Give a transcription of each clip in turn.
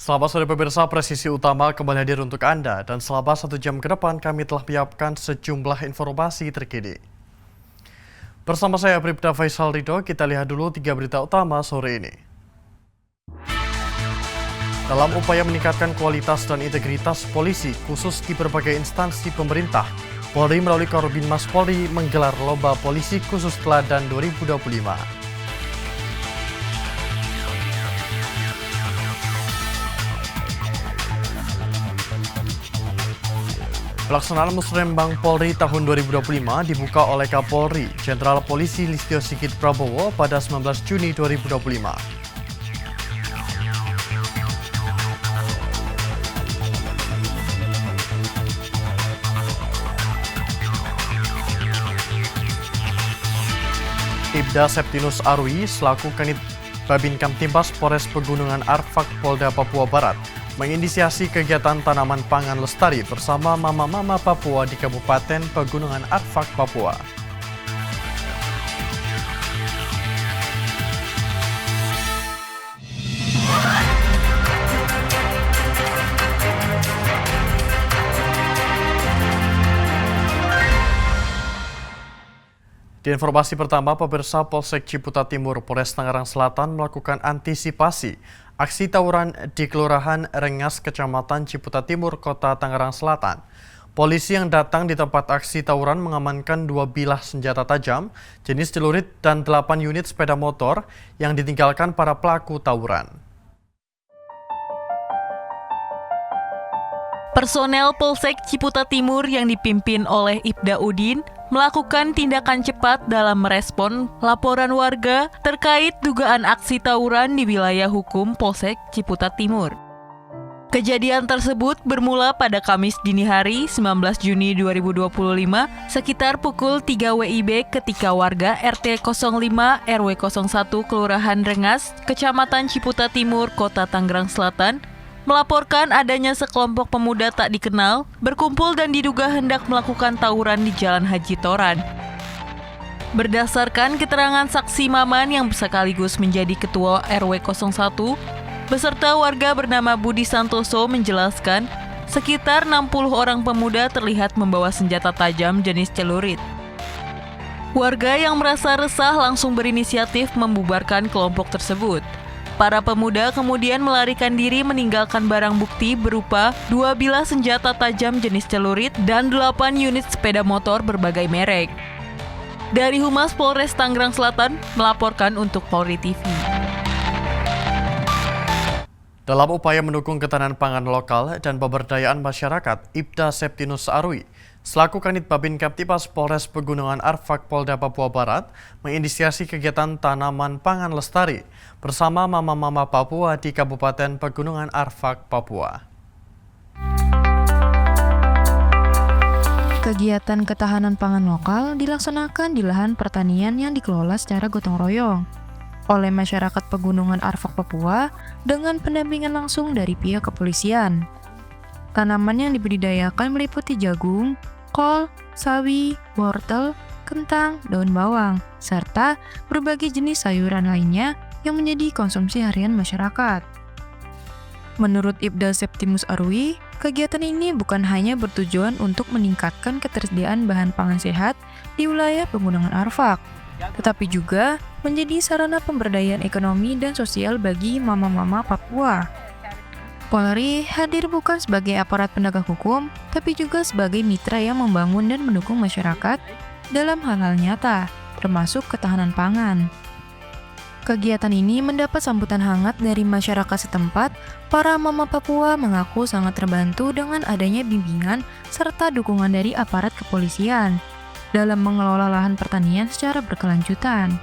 Selamat sore pemirsa, Presisi Utama kembali hadir untuk Anda dan selama 1 jam ke depan kami telah menyiapkan sejumlah informasi terkini. Bersama saya Bribda Faisal Ridho, kita lihat dulu 3 berita utama sore ini. Dalam upaya meningkatkan kualitas dan integritas polisi khusus di berbagai instansi pemerintah, Polri melalui Korbinmas Polri menggelar Lomba Polisi Khusus Teladan 2025. Pelaksanaan Musrembang Polri tahun 2025 dibuka oleh Kapolri Jenderal Polisi Listio Sigit Prabowo pada 19 Juni 2025. Ibda Septinus Arwi selaku Kanit Babin Kamtipas Polres Pegunungan Arfak Polda Papua Barat menginisiasi kegiatan tanaman pangan lestari bersama Mama-Mama Papua di Kabupaten Pegunungan Arfak, Papua. Di informasi pertama, pemirsa, Polsek Ciputa Timur, Polres Tangerang Selatan melakukan antisipasi aksi tawuran di Kelurahan Rengas, Kecamatan Ciputa Timur, Kota Tangerang Selatan. Polisi yang datang di tempat aksi tawuran mengamankan 2 bilah senjata tajam, jenis celurit dan 8 unit sepeda motor yang ditinggalkan para pelaku tawuran. Personel Polsek Ciputa Timur yang dipimpin oleh Ibda Udin melakukan tindakan cepat dalam merespon laporan warga terkait dugaan aksi tawuran di wilayah hukum Polsek Ciputa Timur. Kejadian tersebut bermula pada Kamis dini hari 19 Juni 2025 sekitar pukul 3 WIB ketika warga RT 05 RW 01 Kelurahan Rengas, Kecamatan Ciputa Timur, Kota Tangerang Selatan melaporkan adanya sekelompok pemuda tak dikenal berkumpul dan diduga hendak melakukan tawuran di Jalan Haji Toran. Berdasarkan keterangan saksi Maman yang sekaligus menjadi ketua RW 01, beserta warga bernama Budi Santoso menjelaskan sekitar 60 orang pemuda terlihat membawa senjata tajam jenis celurit. Warga yang merasa resah langsung berinisiatif membubarkan kelompok tersebut. Para pemuda kemudian melarikan diri meninggalkan barang bukti berupa 2 bilah senjata tajam jenis celurit dan 8 unit sepeda motor berbagai merek. Dari Humas Polres Tangerang Selatan melaporkan untuk Polri TV. Dalam upaya mendukung ketahanan pangan lokal dan pemberdayaan masyarakat, Ibda Septinus Arwi selaku Kanit Babin Kamtipas Polres Pegunungan Arfak Polda Papua Barat menginisiasi kegiatan tanaman pangan lestari bersama Mama-Mama Papua di Kabupaten Pegunungan Arfak, Papua. Kegiatan ketahanan pangan lokal dilaksanakan di lahan pertanian yang dikelola secara gotong royong oleh masyarakat Pegunungan Arfak, Papua dengan pendampingan langsung dari pihak kepolisian. Tanaman yang dibudidayakan meliputi jagung, kol, sawi, wortel, kentang, daun bawang, serta berbagai jenis sayuran lainnya yang menjadi konsumsi harian masyarakat. Menurut Ibda Septinus Arwi, kegiatan ini bukan hanya bertujuan untuk meningkatkan ketersediaan bahan pangan sehat di wilayah Pegunungan Arfak, tetapi juga menjadi sarana pemberdayaan ekonomi dan sosial bagi mama-mama Papua. Polri hadir bukan sebagai aparat penegak hukum, tapi juga sebagai mitra yang membangun dan mendukung masyarakat dalam hal-hal nyata, termasuk ketahanan pangan. Kegiatan ini mendapat sambutan hangat dari masyarakat setempat. Para mama Papua mengaku sangat terbantu dengan adanya bimbingan serta dukungan dari aparat kepolisian dalam mengelola lahan pertanian secara berkelanjutan.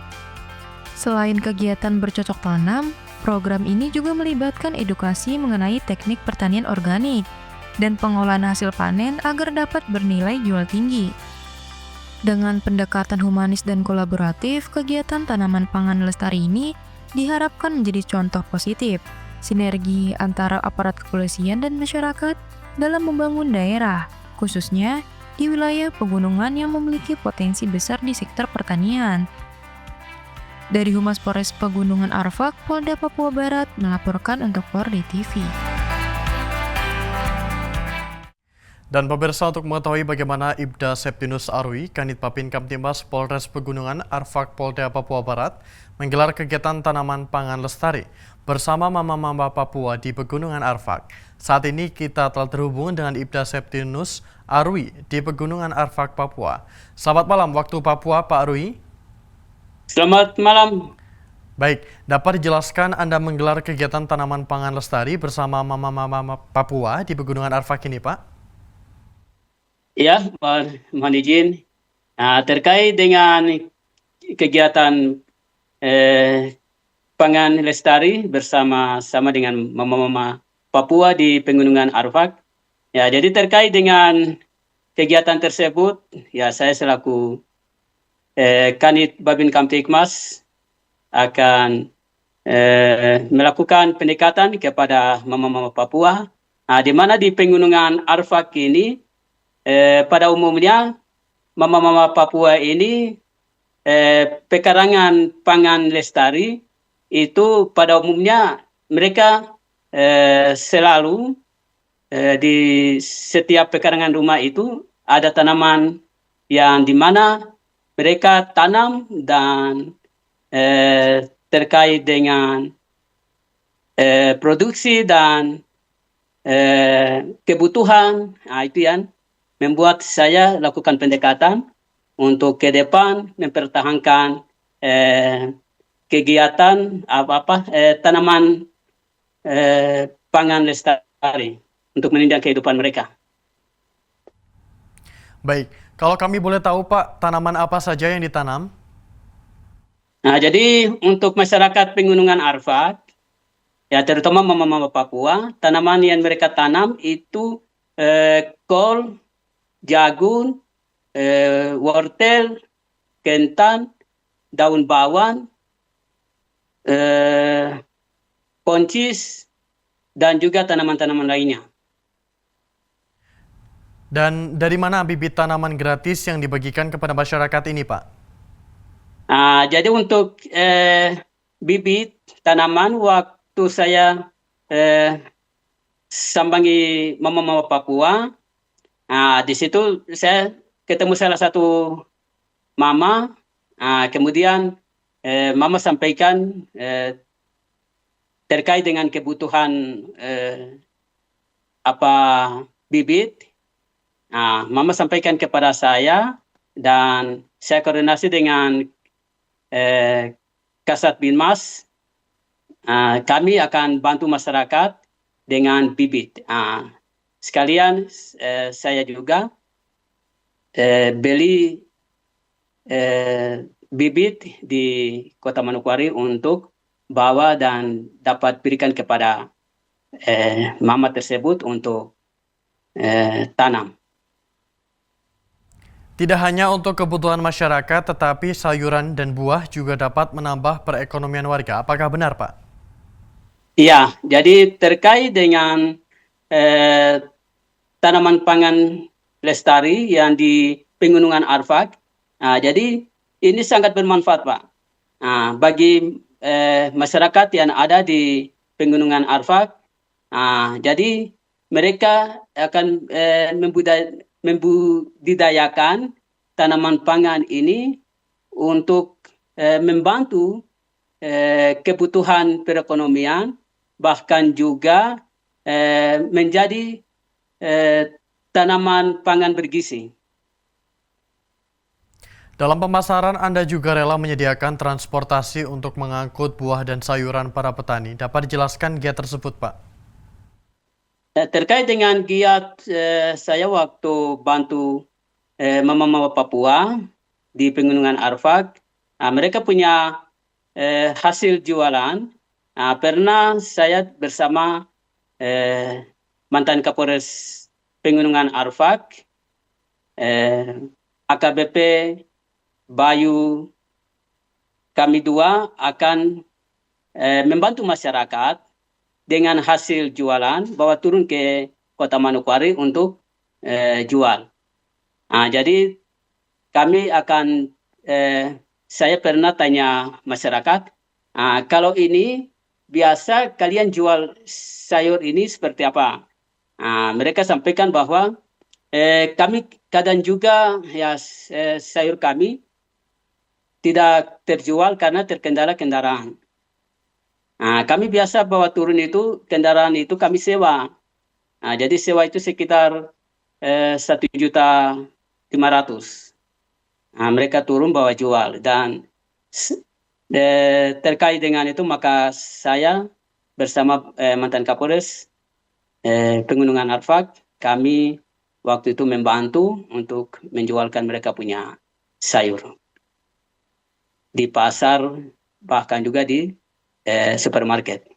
Selain kegiatan bercocok tanam, program ini juga melibatkan edukasi mengenai teknik pertanian organik dan pengolahan hasil panen agar dapat bernilai jual tinggi. Dengan pendekatan humanis dan kolaboratif, kegiatan tanaman pangan lestari ini diharapkan menjadi contoh positif sinergi antara aparat kepolisian dan masyarakat dalam membangun daerah, khususnya di wilayah pegunungan yang memiliki potensi besar di sektor pertanian. Dari Humas Polres Pegunungan Arfak, Polda Papua Barat melaporkan untuk Polri TV. Dan pemirsa, untuk mengetahui bagaimana Ibda Septinus Arwi, Kanit Papin Kamtibmas Polres Pegunungan Arfak Polda Papua Barat, menggelar kegiatan tanaman pangan lestari bersama mama-mama Papua di Pegunungan Arfak. Saat ini kita telah terhubung dengan Ibda Septinus Arwi di Pegunungan Arfak, Papua. Selamat malam waktu Papua, Pak Arwi. Selamat malam. Baik, dapat dijelaskan Anda menggelar kegiatan tanaman pangan lestari bersama mama-mama Papua di Pegunungan Arfak ini, Pak? Ya, mohon izin. Terkait dengan kegiatan pangan lestari bersama-sama dengan mama-mama Papua di Pegunungan Arfak. Ya, jadi terkait dengan kegiatan tersebut, ya saya selaku Kanit Babin Kamtibmas akan melakukan pendekatan kepada mama-mama Papua, di mana di Pegunungan Arfak ini pada umumnya mama-mama Papua ini pekarangan pangan lestari itu pada umumnya mereka selalu di setiap pekarangan rumah itu ada tanaman yang dimana mereka tanam dan terkait dengan produksi dan kebutuhan, itu yang membuat saya lakukan pendekatan untuk ke depan mempertahankan kegiatan tanaman pangan lestari untuk menunjang kehidupan mereka. Baik, kalau kami boleh tahu Pak, tanaman apa saja yang ditanam? Jadi untuk masyarakat Pegunungan Arfak, ya terutama mama-mama Papua, tanaman yang mereka tanam itu kol, jagung, wortel, kentan, daun bawang, koncis, dan juga tanaman-tanaman lainnya. Dan dari mana bibit tanaman gratis yang dibagikan kepada masyarakat ini, Pak? Jadi untuk bibit tanaman, waktu saya sambangi mama-mama Papua, di situ saya ketemu salah satu mama, kemudian mama sampaikan terkait dengan kebutuhan bibit. Mama sampaikan kepada saya dan saya koordinasi dengan Kasat Binmas. Kami akan bantu masyarakat dengan bibit. Sekalian saya juga beli bibit di Kota Manokwari untuk bawa dan dapat berikan kepada mama tersebut untuk tanam. Tidak hanya untuk kebutuhan masyarakat, tetapi sayuran dan buah juga dapat menambah perekonomian warga. Apakah benar, Pak? Iya, jadi terkait dengan tanaman pangan lestari yang di Pegunungan Arfak, jadi ini sangat bermanfaat, Pak, bagi masyarakat yang ada di Pegunungan Arfak. Jadi mereka akan membudidayakan tanaman pangan ini untuk membantu kebutuhan perekonomian, bahkan juga menjadi tanaman pangan bergizi. Dalam pemasaran, Anda juga rela menyediakan transportasi untuk mengangkut buah dan sayuran para petani. Dapat dijelaskan giat tersebut, Pak? Terkait dengan giat saya waktu bantu mama-mama Papua di Pegunungan Arfak, mereka punya hasil jualan. Pernah saya bersama mantan Kapolres Pegunungan Arfak, AKBP Bayu, kami dua akan membantu masyarakat dengan hasil jualan, bawa turun ke Kota Manokwari untuk jual. Jadi kami akan, saya pernah tanya masyarakat, kalau ini biasa kalian jual sayur ini seperti apa? Mereka sampaikan bahwa kami kadang juga ya sayur kami tidak terjual karena terkendala kendaraan. Nah, kami biasa bawa turun itu kendaraan itu kami sewa. Nah, jadi sewa itu sekitar 1.500.000. Nah, mereka turun bawa jual dan terkait dengan itu maka saya bersama mantan Kapolres Pegunungan Arfak kami waktu itu membantu untuk menjualkan mereka punya sayur di pasar bahkan juga di supermarket.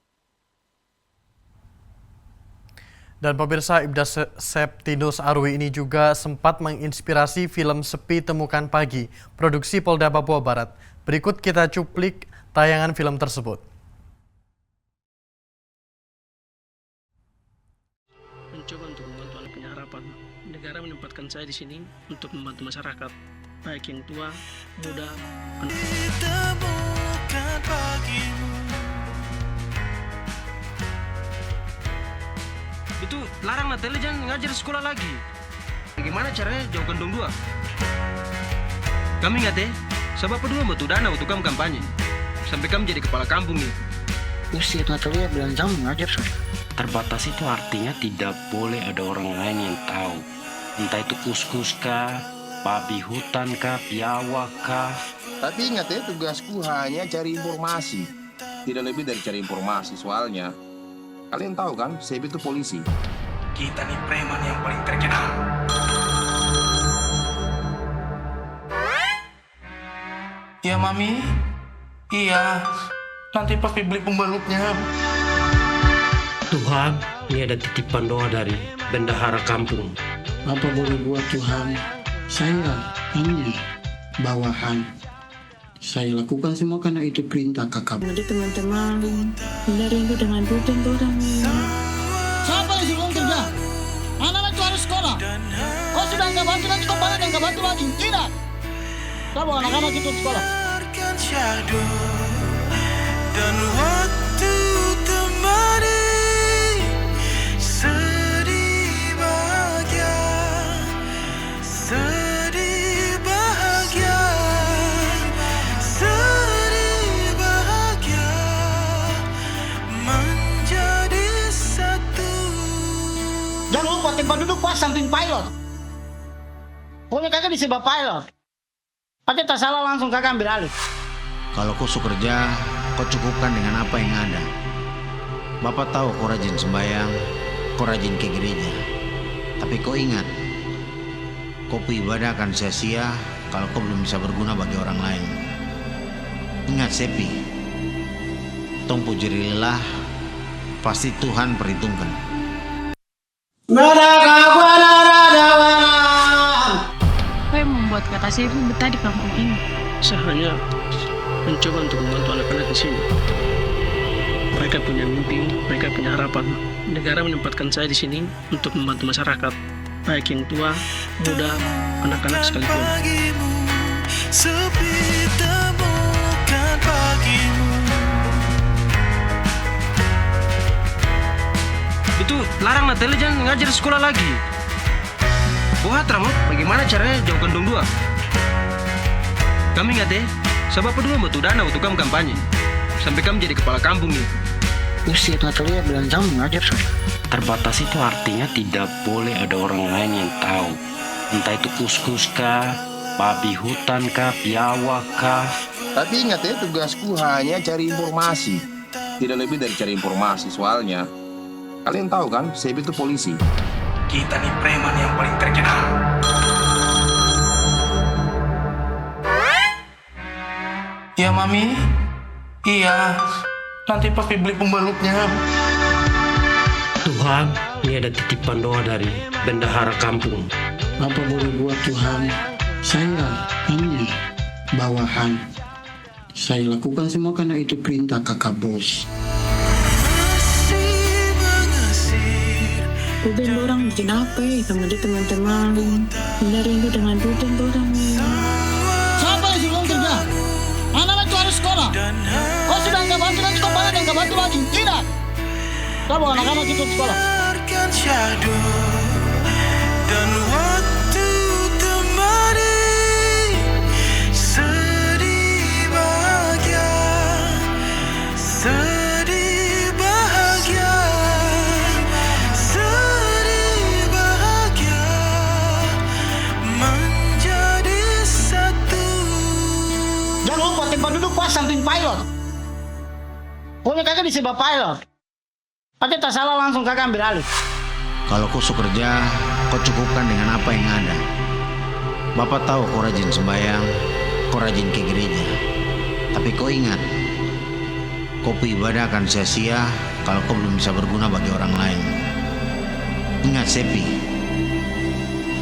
Dan pemirsa, Ibda Septinus Arwi ini juga sempat menginspirasi film Sepi Temukan Pagi, produksi Polda Papua Barat. Berikut kita cuplik tayangan film tersebut. Mencoba untuk membantu anak punya harapan. Negara menempatkan saya di sini untuk membantu masyarakat, baik yang tua, muda, Ditemukan pagimu. Itu larang Natali jangan ngajar di sekolah lagi. Bagaimana caranya jauhkan dong dua? Kami ingat sebab kedua butuh dana untuk kamu kampanye. Sampai kamu jadi kepala kampung nih. Usia Natalia bilang jam mengajar sudah. Terbatas itu artinya tidak boleh ada orang lain yang tahu. Entah itu kus-kus kah, babi hutan kah, biawak kah. Tapi ingat tugasku hanya cari informasi. Tidak lebih dari cari informasi soalnya. Kalian tahu kan, Sebi itu polisi. Kita nih preman yang paling terkenal. Ya Mami, iya. Nanti papi beli pembalutnya. Tuhan, ini ada titipan doa dari bendahara kampung. Apa boleh buat Tuhan? Saya hanya bawahan. Saya lakukan semua karena itu perintah kakak. Jadi teman-teman, hindari itu dengan rutin orang. Siapa yang suruh kerja? Anak-anak itu harus sekolah. Kau sudah nggak bantu nanti kau balik dan nggak bantu lagi. Tidak. Kita bawa anak-anak itu ke sekolah. Dan waktu temani sedih bahagia, sedih bahagia, sedih bahagia menjadi satu. Jangan lupa tempat duduk pas samping pilot. Pokoknya kakak disebab pilot. Pasti tak salah langsung kakak ambil alih. Kalau kau suka kerja, kau cukupkan dengan apa yang ada. Bapak tahu kau rajin sembahyang, kau rajin ke gereja. Tapi kau ingat, kau ibadah akan sia-sia kalau kau belum bisa berguna bagi orang lain. Ingat Sepi, tong pujeri lelah, pasti Tuhan perhitungkan. Apa yang membuat kata Sebi betah di kampung ini? Saya hanya mencoba untuk membantu anak-anak di sini. Mereka punya mimpi, mereka punya harapan. Negara menempatkan saya di sini untuk membantu masyarakat, baik yang tua, muda, anak-anak sekalipun. Sepi temukan pagimu. Itu larang Natali jangan ngajar di sekolah lagi. Buat Ramut, bagaimana caranya jauhkan dong dua? Kami ingat sebab kedua butuh dana untuk kamu kampanye. Sampai kamu jadi kepala kampung nih. Usia Natalia bilang jam mengajar sudah. Terbatas itu artinya tidak boleh ada orang lain yang tahu. Entah itu kus-kus kah, babi hutan kah, biawak kah. Tapi ingat tugasku hanya cari informasi. Tidak lebih dari cari informasi soalnya. Kalian tahu kan, Sebi itu polisi. Kita nih preman yang paling terkenal. Ya Mami, iya. Nanti papi beli pembalutnya. Tuhan, ini ada titipan doa dari bendahara kampung. Apa boleh buat Tuhan? Saya hanya bawahan. Saya lakukan semua karena itu perintah kakak bos. Rutin orang bikin apa ya? Sama dia teman-teman, hindari itu dengan rutin orang. Siapa yang suruh kerja? Anak-anak itu harus sekolah. Kau sudah nggak bantu nanti kau balik dan nggak bantu lagi. Tidak. Kita bawa anak-anak itu ke sekolah. Dan samping pilot. Pokoknya kakak disebab pilot. Pakai tak salah langsung kakak ambil alih. Kalau kau suka kerja, kau cukupkan dengan apa yang ada. Bapak tahu kau rajin sembahyang, kau rajin ke gereja. Tapi kau ingat, kau ibadah akan sia-sia kalau kau belum bisa berguna bagi orang lain. Ingat Sepi,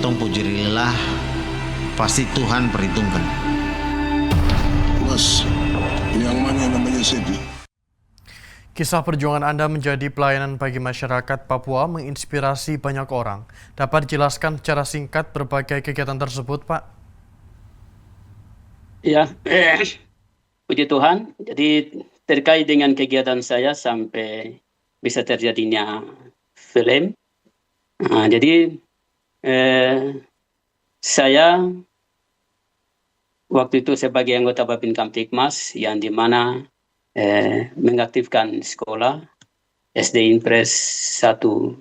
tong puji lelah, pasti Tuhan perhitungkan. Mas, yang mana namanya Sepi? Kisah perjuangan Anda menjadi pelayanan bagi masyarakat Papua menginspirasi banyak orang. Dapat dijelaskan secara singkat berbagai kegiatan tersebut, Pak? Ya, puji Tuhan. Jadi terkait dengan kegiatan saya sampai bisa terjadinya film. Jadi saya waktu itu sebagai anggota Babin Kamtipmas yang dimana mengaktifkan sekolah SD Impres 102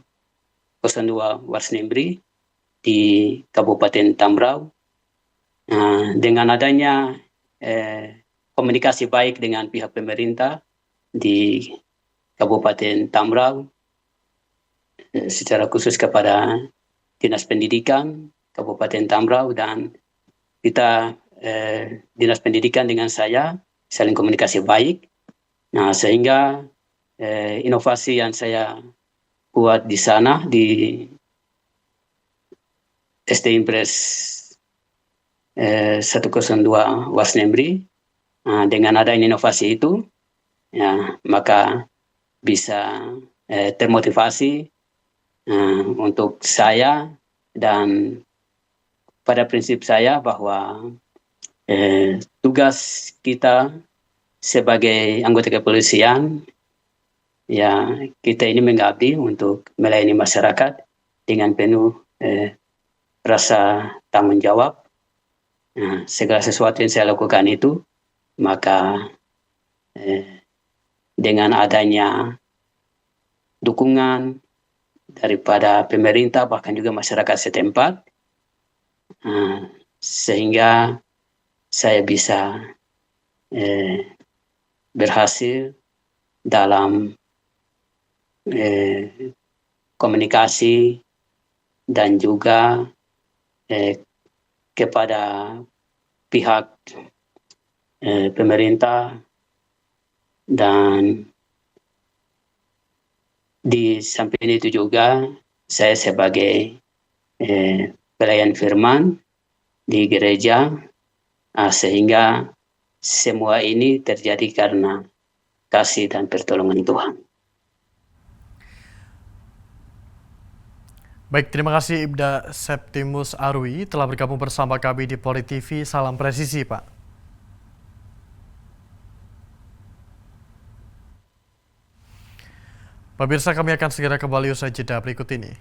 Warsnembri di Kabupaten Tambrau. Dengan adanya komunikasi baik dengan pihak pemerintah di Kabupaten Tambrau, secara khusus kepada Dinas Pendidikan Kabupaten Tambrau, dan kita Dinas Pendidikan dengan saya saling komunikasi baik. Sehingga inovasi yang saya buat di sana di SD Impres 102 Warsnembri, dengan adanya inovasi itu, ya, maka bisa termotivasi untuk saya, dan pada prinsip saya bahwa tugas kita sebagai anggota kepolisian, ya, kita ini mengabdi untuk melayani masyarakat dengan penuh rasa tanggung jawab. Segala sesuatu yang saya lakukan itu, maka dengan adanya dukungan daripada pemerintah bahkan juga masyarakat setempat, sehingga saya bisa berhasil dalam komunikasi dan juga kepada pihak pemerintah, dan di samping itu juga saya sebagai pelayan firman di gereja, sehingga semua ini terjadi karena kasih dan pertolongan Tuhan. Baik, terima kasih Ibda Septimus Arwi telah bergabung bersama kami di Poli TV. Salam presisi, Pak. Pemirsa, kami akan segera kembali usai jeda berikut ini.